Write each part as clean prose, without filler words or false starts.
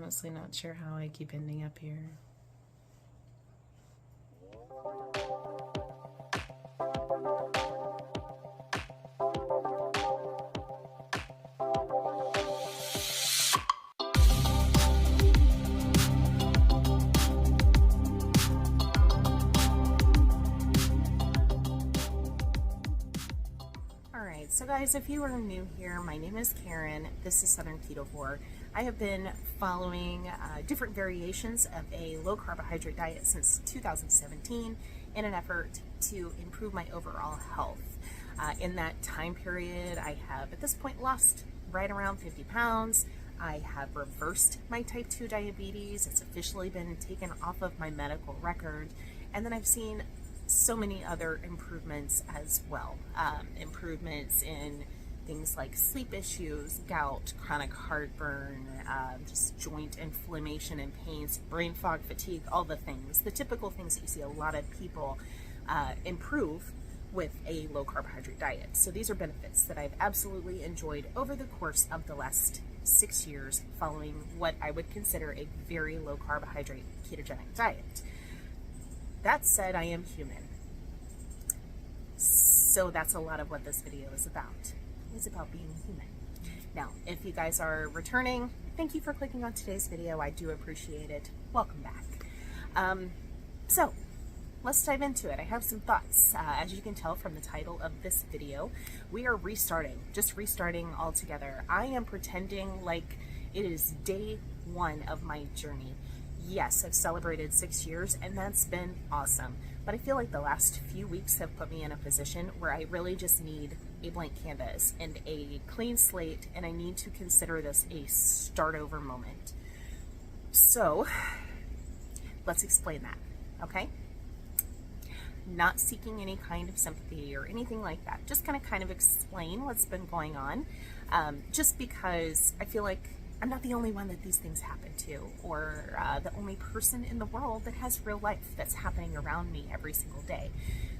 honestly not sure how I keep ending up here. Alright, so guys, if you are new here, my name is Karen. This is Southern Keto 4. I have been following different variations of a low carbohydrate diet since 2017 in an effort to improve my overall health. In that time period, I have at this point lost right around 50 pounds. I have reversed my type 2 diabetes. It's officially been taken off of my medical record. And then I've seen so many other improvements as well. Improvements in things like sleep issues, gout, chronic heartburn, just joint inflammation and pains, brain fog, fatigue, all the things. The typical things that you see a lot of people improve with a low carbohydrate diet. So these are benefits that I've absolutely enjoyed over the course of the last 6 years following what I would consider a very low carbohydrate ketogenic diet. That said, I am human. So that's a lot of what this video is about. It's about being human. Now, if you guys are returning, thank you for clicking on today's video. I do appreciate it. Welcome back. So let's dive into it. I have some thoughts. As you can tell from the title of this video, we are just restarting altogether. I am pretending like it is day one of my journey. Yes, I've celebrated 6 years and that's been awesome. But I feel like the last few weeks have put me in a position where I really just need a blank canvas and a clean slate, and I need to consider this a start over moment. So let's explain that, okay? Not seeking any kind of sympathy or anything like that. Just gonna kind of explain what's been going on, just because I feel like I'm not the only one that these things happen to, or the only person in the world that has real life that's happening around me every single day.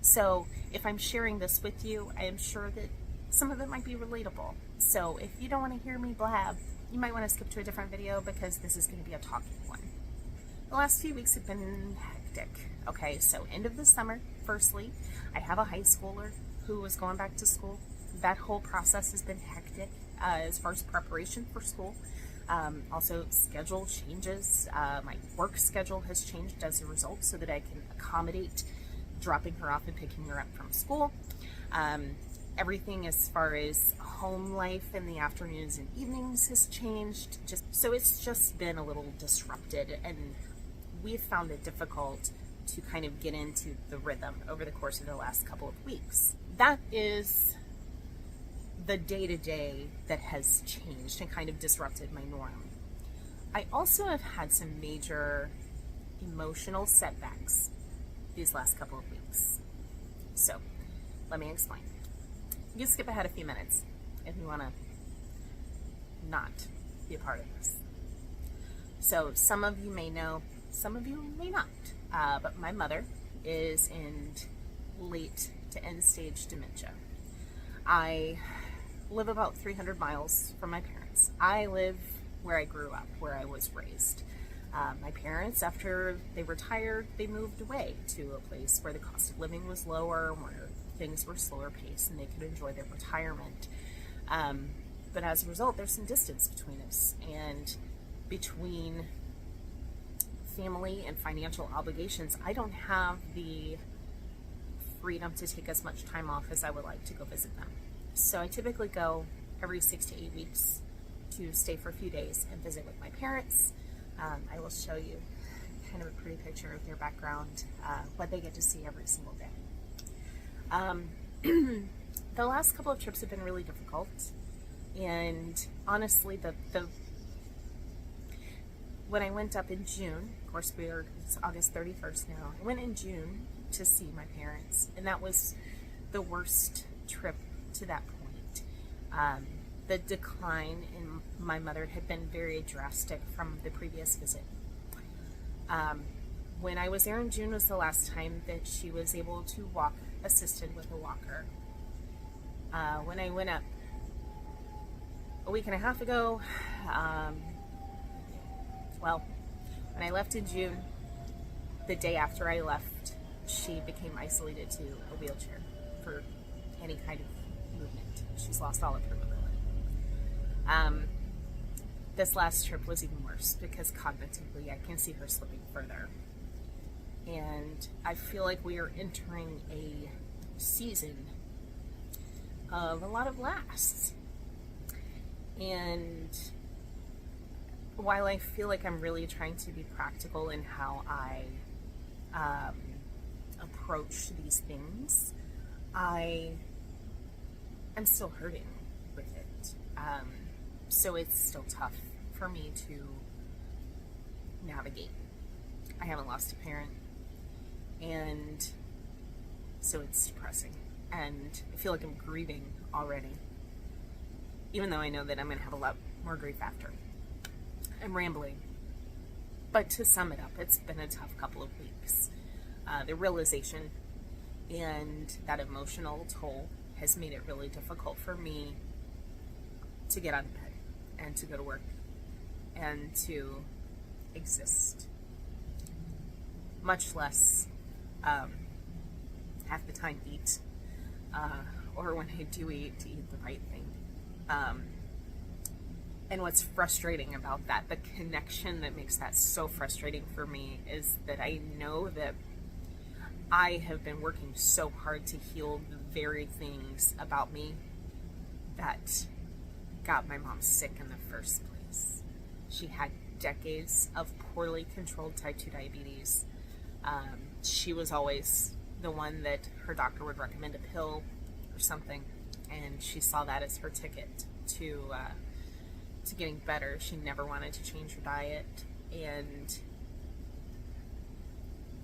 So if I'm sharing this with you, I am sure that some of it might be relatable. So if you don't want to hear me blab, you might want to skip to a different video because this is going to be a talking one. The last few weeks have been hectic. Okay, so end of the summer, firstly, I have a high schooler who is going back to school. That whole process has been hectic as far as preparation for school. Also, schedule changes. My work schedule has changed as a result so that I can accommodate dropping her off and picking her up from school. Everything as far as home life in the afternoons and evenings has changed. So it's just been a little disrupted, and we've found it difficult to kind of get into the rhythm over the course of the last couple of weeks. That is the day-to-day that has changed and kind of disrupted my norm. I also have had some major emotional setbacks these last couple of weeks. So let me explain. You can skip ahead a few minutes if you want to not be a part of this. So some of you may know, some of you may not, but my mother is in late to end stage dementia. I live about 300 miles from my parents. I live where I grew up, where I was raised. My parents, after they retired, they moved away to a place where the cost of living was lower, where things were slower paced, and they could enjoy their retirement. But as a result, there's some distance between us, and between family and financial obligations, I don't have the freedom to take as much time off as I would like to go visit them. So I typically go every 6 to 8 weeks to stay for a few days and visit with my parents. I will show you kind of a pretty picture of their background, what they get to see every single day. The last couple of trips have been really difficult, and honestly, when I went up in June, of course it's August 31st now, I went in June to see my parents, and that was the worst trip to that point. The decline in my mother had been very drastic from the previous visit. When I was there in June was the last time that she was able to walk assisted with a walker. When I went up a week and a half ago, Well, when I left in June, the day after I left, she became isolated to a wheelchair for any kind of movement. She's lost all of her mobility. This last trip was even worse because cognitively I can see her slipping further. And I feel like we are entering a season of a lot of lasts. And while I feel like I'm really trying to be practical in how I approach these things, I'm still hurting with it. So it's still tough for me to navigate. I haven't lost a parent, and so it's depressing. And I feel like I'm grieving already, even though I know that I'm going to have a lot more grief after. I'm rambling, but to sum it up, it's been a tough couple of weeks. The realization and that emotional toll has made it really difficult for me to get out of bed and to go to work and to exist, much less half the time eat, or when I do eat, to eat the right thing. And what's frustrating about that, the connection that makes that so frustrating for me, is that I know that I have been working so hard to heal the very things about me that got my mom sick in the first place. She had decades of poorly controlled type 2 diabetes. She was always the one that her doctor would recommend a pill or something, and she saw that as her ticket to getting better. She never wanted to change her diet, and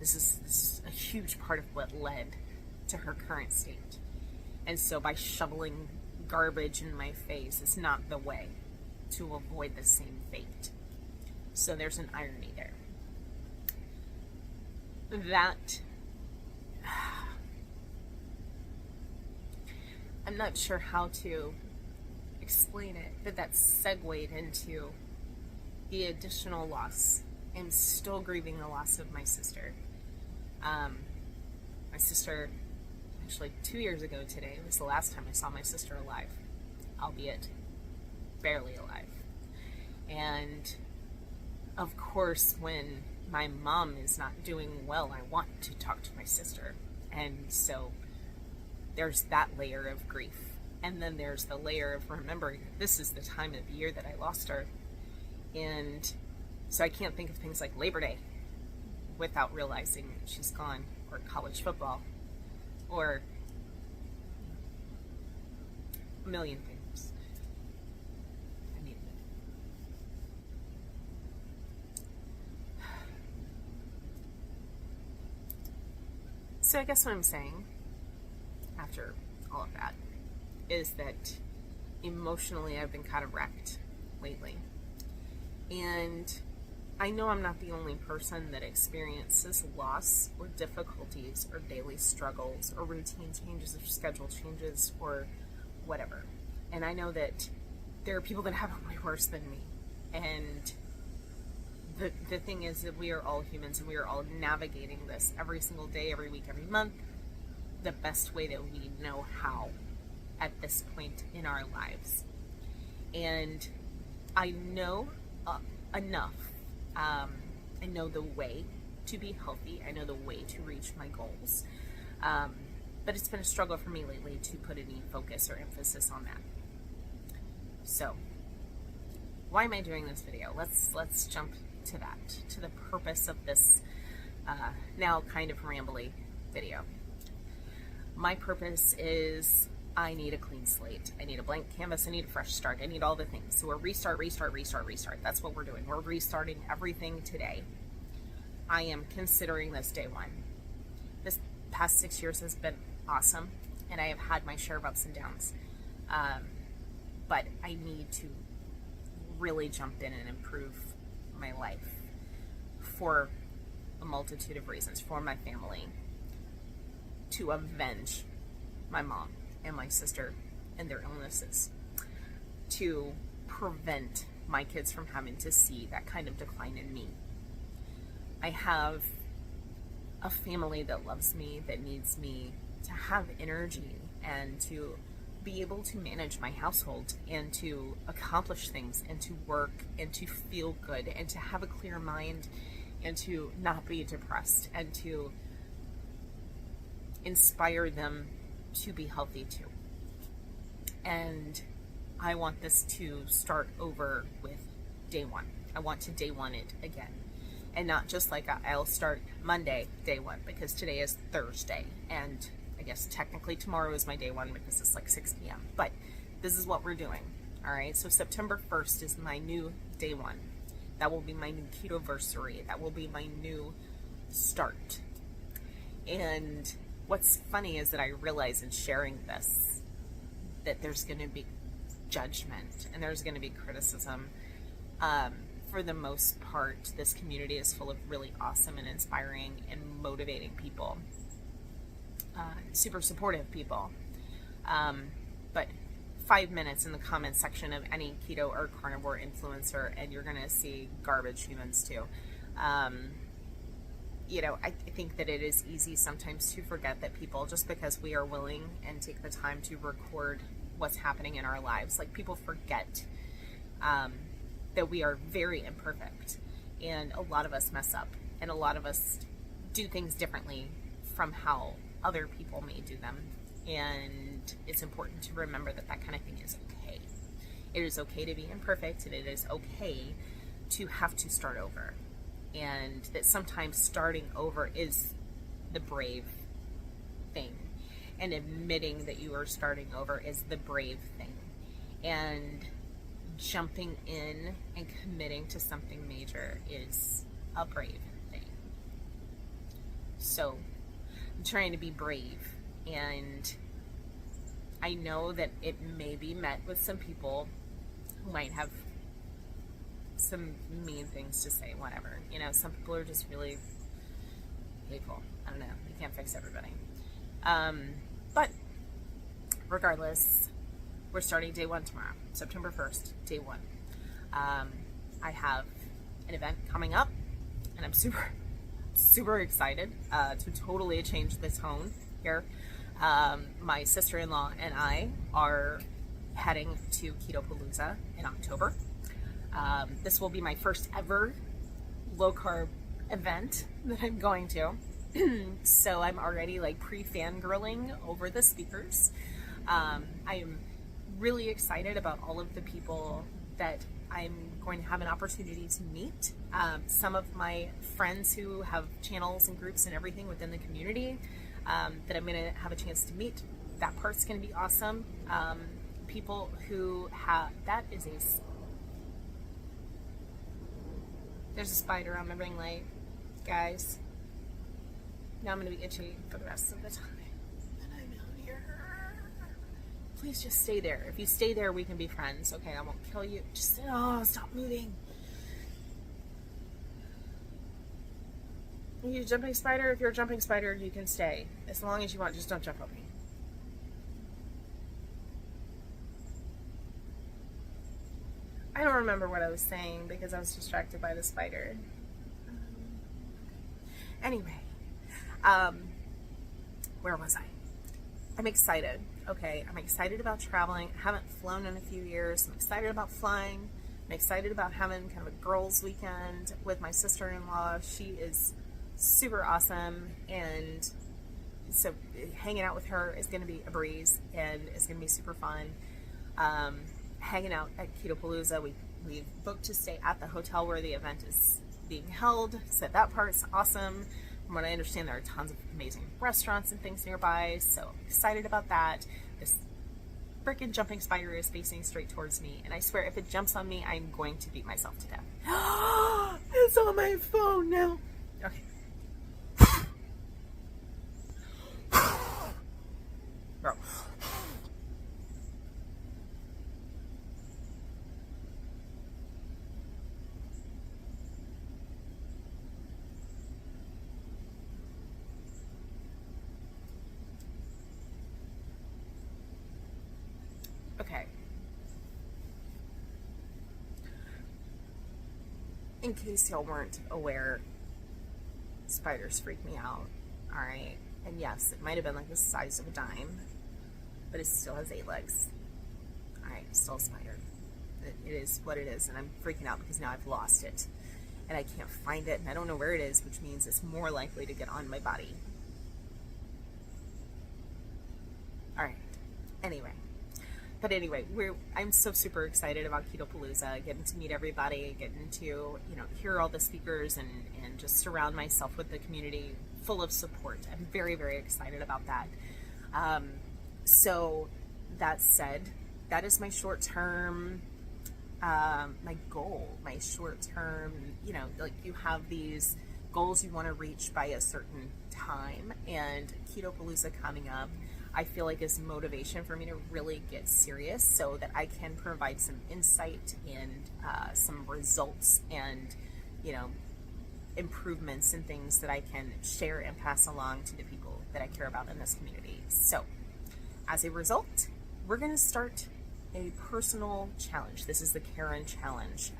this is a huge part of what led to her current state. And so by shoveling garbage in my face is not the way to avoid the same fate. So there's an irony there. That I'm not sure how to explain it, but that segued into the additional loss. I'm still grieving the loss of my sister. My sister, actually 2 years ago today, was the last time I saw my sister alive, albeit barely alive. And of course, when my mom is not doing well, I want to talk to my sister. And so there's that layer of grief. And then there's the layer of remembering that this is the time of year that I lost her. And so I can't think of things like Labor Day without realizing that she's gone, or college football, or a million things. I needed it. So I guess what I'm saying after all of that is that emotionally I've been kind of wrecked lately. And I know I'm not the only person that experiences loss or difficulties or daily struggles or routine changes or schedule changes or whatever. And I know that there are people that have it way worse than me. And the thing is that we are all humans, and we are all navigating this every single day, every week, every month, the best way that we know how at this point in our lives. And I know enough. I know the way to be healthy. I know the way to reach my goals. But it's been a struggle for me lately to put any focus or emphasis on that. So, why am I doing this video? Let's jump to that, to the purpose of this now kind of rambly video. My purpose is I need a clean slate. I need a blank canvas. I need a fresh start. I need all the things. So we're restart. That's what we're doing. We're restarting everything today. I am considering this day one. This past 6 years has been awesome, and I have had my share of ups and downs. But I need to really jump in and improve my life for a multitude of reasons, for my family, to avenge my mom and my sister and their illnesses, to prevent my kids from having to see that kind of decline in me. I have a family that loves me, that needs me to have energy and to be able to manage my household and to accomplish things and to work and to feel good and to have a clear mind and to not be depressed and to inspire them to be healthy too. And I want this to start over with day one. I want to day one it again. And not just like I'll start Monday, day one, because today is Thursday. And I guess technically tomorrow is my day one because it's like 6 p.m. But this is what we're doing. All right. So September 1st is my new day one. That will be my new Ketoversary. That will be my new start. And what's funny is that I realize in sharing this that there's going to be judgment and there's going to be criticism. For the most part, this community is full of really awesome and inspiring and motivating people, super supportive people. But 5 minutes in the comment section of any keto or carnivore influencer, and you're going to see garbage humans too. You know, I think that it is easy sometimes to forget that people, just because we are willing and take the time to record what's happening in our lives, like people forget that we are very imperfect, and a lot of us mess up, and a lot of us do things differently from how other people may do them. And it's important to remember that that kind of thing is okay. It is okay to be imperfect, and it is okay to have to start over. And that sometimes starting over is the brave thing. And admitting that you are starting over is the brave thing. And jumping in and committing to something major is a brave thing. So I'm trying to be brave, and I know that it may be met with some people who might have some mean things to say, whatever. You know, some people are just really hateful. I don't know. You can't fix everybody. But regardless, we're starting day one tomorrow, September 1st, day one. I have an event coming up, and I'm super excited to totally change the tone here. My sister-in-law and I are heading to Keto Palooza in October. This will be my first ever low-carb event that I'm going to. So I'm already like pre-fangirling over the speakers. I am really excited about all of the people that I'm going to have an opportunity to meet. Some of my friends who have channels and groups and everything within the community that I'm going to have a chance to meet. That part's going to be awesome. People who have, that is there's a spider on my ring light, guys. Now I'm going to be itchy for the rest of the time that I'm out here. Please just stay there. If you stay there, we can be friends. Okay, I won't kill you. Just, stop moving. Are you a jumping spider? If you're a jumping spider, you can stay. As long as you want, just don't jump on me. I don't remember what I was saying because I was distracted by the spider. Anyway, where was I? I'm excited. Okay, I'm excited about traveling. I haven't flown in a few years. I'm excited about flying. I'm excited about having kind of a girls' weekend with my sister-in-law. She is super awesome, and so hanging out with her is going to be a breeze, and it's going to be super fun. Hanging out at Keto Palooza, we've booked to stay at the hotel where the event is being held, so that part's awesome. From what I understand, there are tons of amazing restaurants and things nearby, so I'm excited about that. This frickin' jumping spider is facing straight towards me, and I swear if it jumps on me, I'm going to beat myself to death. It's on my phone now. Okay. Bro. Okay. in case y'all weren't aware, spiders freak me out. All right. And yes, it might have been like the size of a dime, but it still has 8 legs. All right, still a spider. It is what it is, and I'm freaking out because now I've lost it, and I can't find it, and I don't know where it is, which means it's more likely to get on my body. All right. Anyway, I'm so super excited about Keto Palooza, getting to meet everybody, getting to hear all the speakers, and just surround myself with the community full of support. I'm very, very excited about that. So that said, that is my short term, my goal, my short term, like you have these goals you want to reach by a certain time, and Keto Palooza coming up, I feel like is motivation for me to really get serious so that I can provide some insight and some results and, improvements and things that I can share and pass along to the people that I care about in this community. So as a result, we're going to start a personal challenge. This is the Karen Challenge.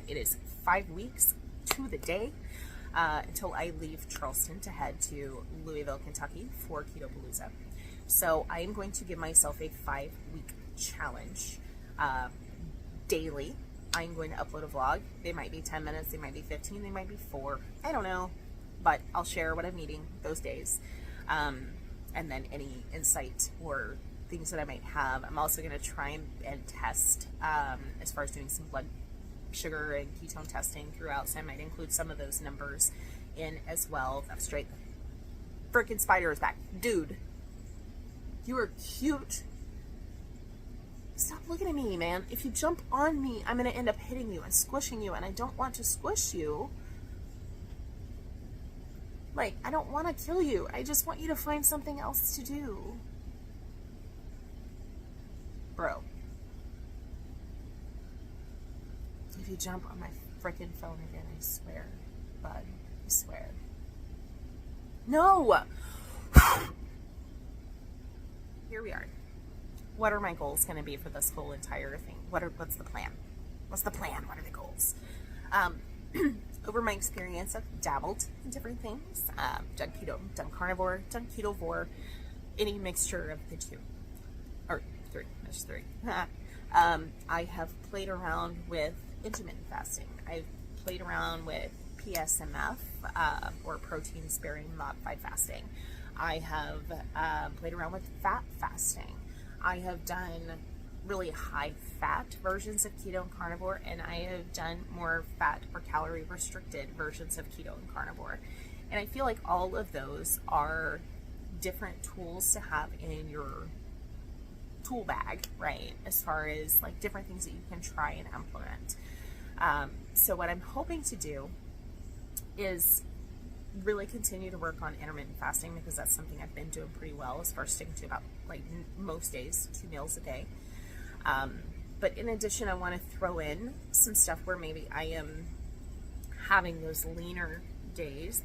It is 5 weeks to the day until I leave Charleston to head to Louisville, Kentucky for Keto Palooza. So I am going to give myself a 5-week challenge daily. I'm going to upload a vlog. They might be 10 minutes, they might be 15, they might be 4. I don't know, but I'll share what I'm eating those days. And then any insight or things that I might have. I'm also going to try and test as far as doing some blood sugar and ketone testing throughout, so I might include some of those numbers in as well. That's straight. Freaking spider is back. Dude, you are cute. Stop looking at me, man. If you jump on me, I'm going to end up hitting you and squishing you, and I don't want to squish you. Like, I don't want to kill you. I just want you to find something else to do. Bro. If you jump on my frickin' phone again, I swear. Bud, I swear. No! Here we are. What are my goals going to be for this whole entire thing? What's the plan? What's the plan? What are the goals? Over my experience, I've dabbled in different things. Done keto, done carnivore, done ketovore, any mixture of the two. Or 3, that's 3. I have played around with intermittent fasting. I've played around with PSMF, or protein sparing modified fasting. I have played around with fat fasting. I have done really high fat versions of keto and carnivore, and I have done more fat or calorie restricted versions of keto and carnivore. And I feel like all of those are different tools to have in your tool bag, right? As far as like different things that you can try and implement. So what I'm hoping to do is really continue to work on intermittent fasting, because that's something I've been doing pretty well as far as sticking to about like most days, 2 meals a day. But in addition, I want to throw in some stuff where maybe I am having those leaner days,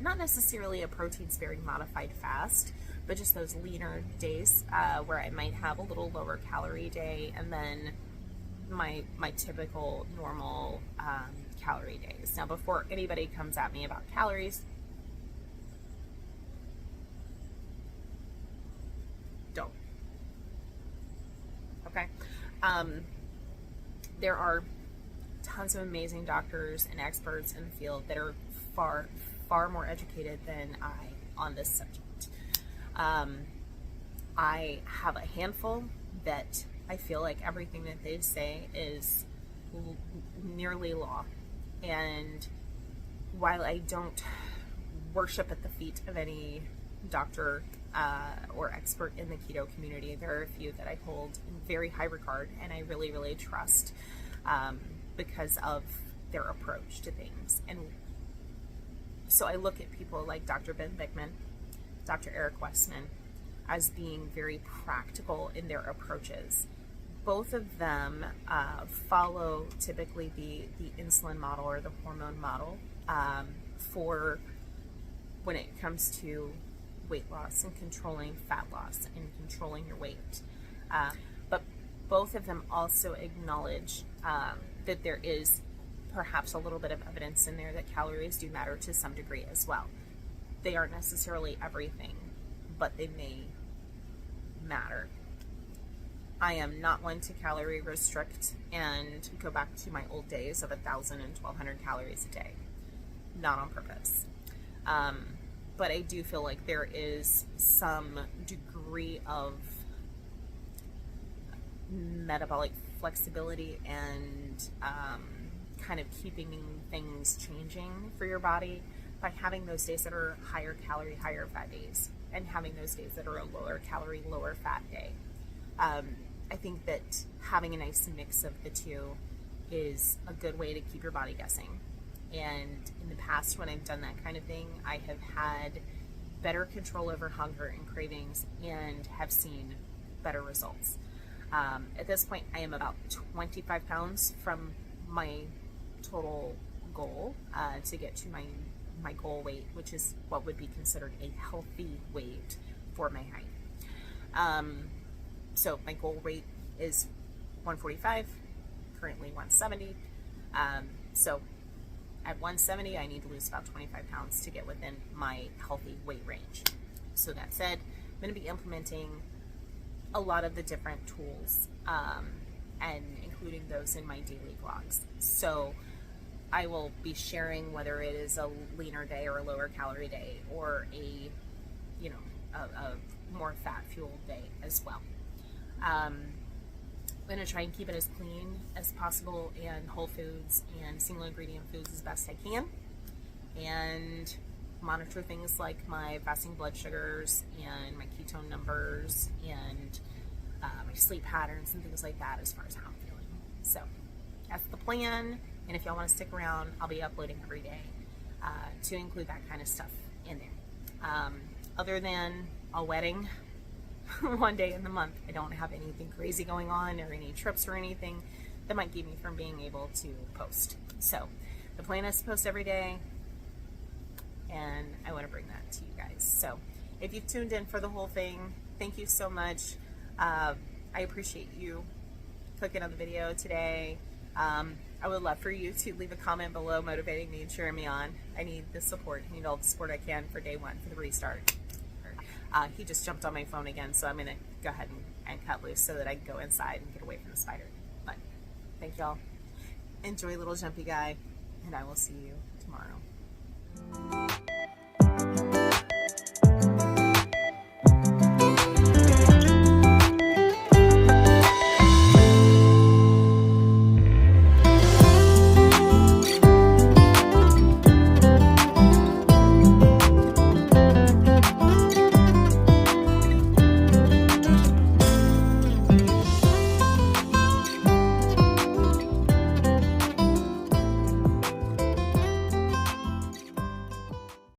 not necessarily a protein sparing modified fast, but just those leaner days where I might have a little lower calorie day, and then my typical normal calorie days. Now, before anybody comes at me about calories, don't. Okay? There are tons of amazing doctors and experts in the field that are far, far more educated than I on this subject. I have a handful that I feel like everything that they say is nearly law. And while I don't worship at the feet of any doctor or expert in the keto community, there are a few that I hold in very high regard and I really, really trust because of their approach to things. And so I look at people like Dr. Ben Bickman, Dr. Eric Westman, as being very practical in their approaches. Both of them follow typically the insulin model or the hormone model for when it comes to weight loss and controlling fat loss and controlling your weight. But both of them also acknowledge that there is perhaps a little bit of evidence in there that calories do matter to some degree as well. They aren't necessarily everything, but they may matter. I am not one to calorie restrict and go back to my old days of 1,000 and 1,200 calories a day. Not on purpose. But I do feel like there is some degree of metabolic flexibility and kind of keeping things changing for your body by having those days that are higher calorie, higher fat days, and having those days that are a lower calorie, lower fat day. I think that having a nice mix of the two is a good way to keep your body guessing. And in the past, when I've done that kind of thing, I have had better control over hunger and cravings and have seen better results. At this point, I am about 25 pounds from my total goal to get to my goal weight, which is what would be considered a healthy weight for my height. So my goal weight is 145, currently 170. So at 170, I need to lose about 25 pounds to get within my healthy weight range. So that said, I'm going to be implementing a lot of the different tools and including those in my daily vlogs. So I will be sharing whether it is a leaner day or a lower calorie day or a more fat fueled day as well. I'm going to try and keep it as clean as possible and whole foods and single ingredient foods as best I can, and monitor things like my fasting blood sugars and my ketone numbers and my sleep patterns and things like that as far as how I'm feeling. So that's the plan, and if y'all want to stick around, I'll be uploading every day to include that kind of stuff in there. Other than a wedding one day in the month, I don't have anything crazy going on or any trips or anything that might keep me from being able to post. So the plan is to post every day, and I want to bring that to you guys. So if you've tuned in for the whole thing, thank you so much. I appreciate you clicking on the video today. I would love for you to leave a comment below motivating me and cheering me on. I need the support. I need all the support I can for day one, for the restart. He just jumped on my phone again, so I'm going to go ahead and cut loose so that I can go inside and get away from the spider. But thank y'all. Enjoy, little jumpy guy, and I will see you tomorrow.